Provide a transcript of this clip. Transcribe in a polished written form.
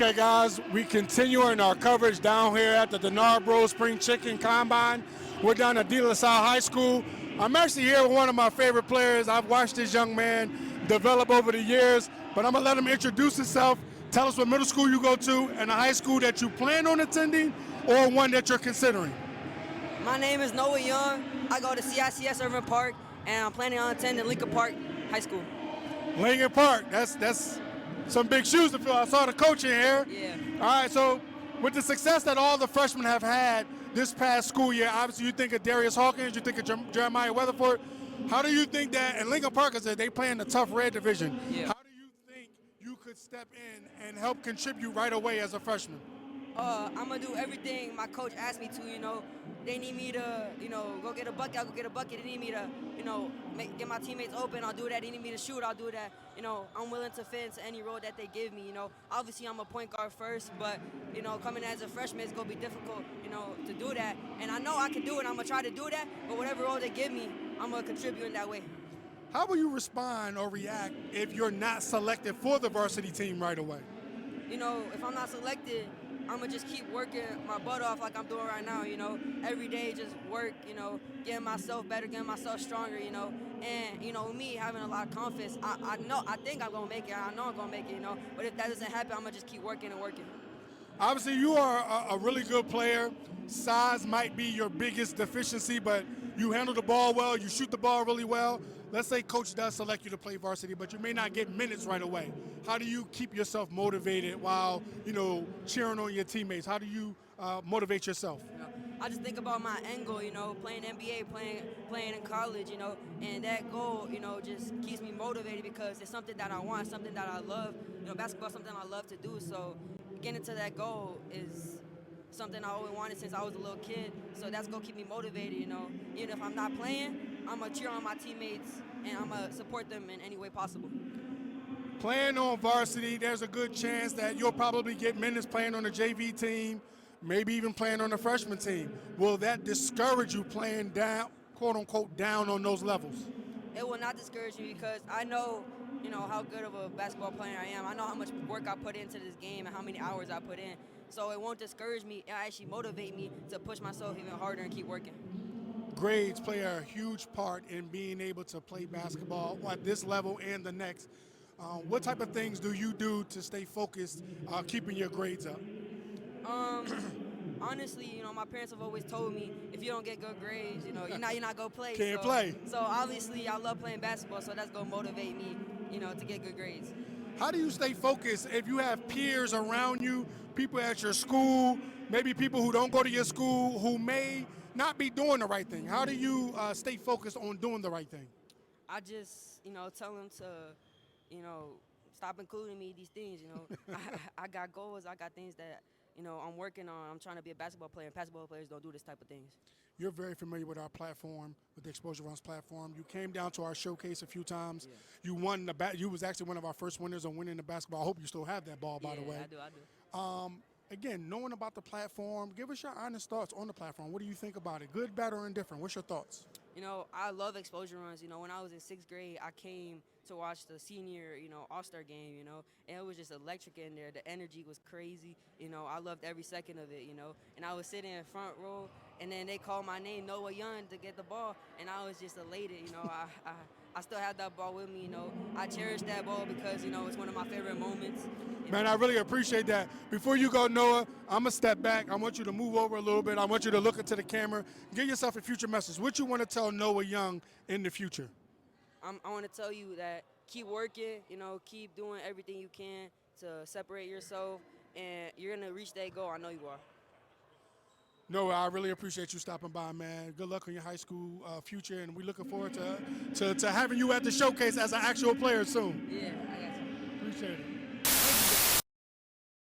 Okay, guys, we continuing our coverage down here at the Denarbro Spring Chicken Combine. We're down at De La Salle High School. I'm actually here with one of my favorite players. I've watched this young man develop over the years, but I'm going to let him introduce himself. Tell us what middle school you go to and a high school that you plan on attending or one that you're considering. My name is Noah Young. I go to CICS Irvin Park, and I'm planning on attending Lincoln Park High School. Lincoln Park, that's some big shoes to fill. I saw the coach in here. Yeah. All right, so with the success that all the freshmen have had this past school year, obviously you think of Darius Hawkins, you think of Jeremiah Weatherford. How do you think that, and Lincoln Park, they play in the tough red division. Yeah. How do you think you could step in and help contribute right away as a freshman? I'm going to do everything my coach asked me to. They need me to, go get a bucket, I'll go get a bucket. They need me to, get my teammates open, I'll do that. They need me to shoot, I'll do that. I'm willing to fit into any role that they give me, Obviously, I'm a point guard first, but, coming as a freshman, it's going to be difficult, to do that. And I know I can do it, I'm going to try to do that, but whatever role they give me, I'm going to contribute in that way. How will you respond or react if you're not selected for the varsity team right away? If I'm not selected, I'm going to just keep working my butt off like I'm doing right now, Every day just work, getting myself better, getting myself stronger, And, me having a lot of confidence, I think I'm going to make it. I know I'm going to make it, But if that doesn't happen, I'm going to just keep working and working. Obviously, you are a really good player. Size might be your biggest deficiency, but you handle the ball well, you shoot the ball really well. Let's say coach does select you to play varsity, but you may not get minutes right away. How do you keep yourself motivated while, cheering on your teammates? How do you motivate yourself? I just think about my end goal, playing NBA, playing in college, and that goal, just keeps me motivated because it's something that I want, something that I love. Basketball is something I love to do, so getting to that goal is something I always wanted since I was a little kid, so that's going to keep me motivated, Even if I'm not playing, I'm going to cheer on my teammates, and I'm going to support them in any way possible. Playing on varsity, there's a good chance that you'll probably get minutes playing on the JV team, maybe even playing on the freshman team. Will that discourage you playing down, quote-unquote, down on those levels? It will not discourage me because I know, how good of a basketball player I am. I know how much work I put into this game and how many hours I put in. So it won't discourage me. It'll actually motivate me to push myself even harder and keep working. Grades play a huge part in being able to play basketball at this level and the next. What type of things do you do to stay focused, keeping your grades up? Honestly, my parents have always told me if you don't get good grades, you're not gonna play. Can't play. So obviously, I love playing basketball, so that's gonna motivate me, to get good grades. How do you stay focused if you have peers around you, people at your school, maybe people who don't go to your school who may not be doing the right thing? How do you stay focused on doing the right thing? I just, tell them to, stop including me in these things, I got goals, I got things that, I'm working on. I'm trying to be a basketball player, and basketball players don't do this type of things. You're very familiar with our platform, with the Exposure Runs platform. You came down to our showcase a few times. Yeah. You won you was actually one of our first winners on winning the basketball. I hope you still have that ball, by the way. Yeah, I do. Again, knowing about the platform, give us your honest thoughts on the platform. What do you think about it? Good, bad, or indifferent? What's your thoughts? I love exposure runs. When I was in 6th grade, I came to watch the senior, all-star game, and it was just electric in there. The energy was crazy. I loved every second of it, and I was sitting in front row, and then they called my name, Noah Young, to get the ball, and I was just elated, I still have that ball with me, I cherish that ball because, it's one of my favorite moments. Man, I really appreciate that. Before you go, Noah, I'm going to step back. I want you to move over a little bit. I want you to look into the camera. Give yourself a future message. What you want to tell Noah Young in the future? I want to tell you that keep working, keep doing everything you can to separate yourself, and you're going to reach that goal. I know you are. Noah, I really appreciate you stopping by, man. Good luck on your high school future, and we're looking forward to having you at the showcase as an actual player soon. Yeah, I got you. Appreciate it.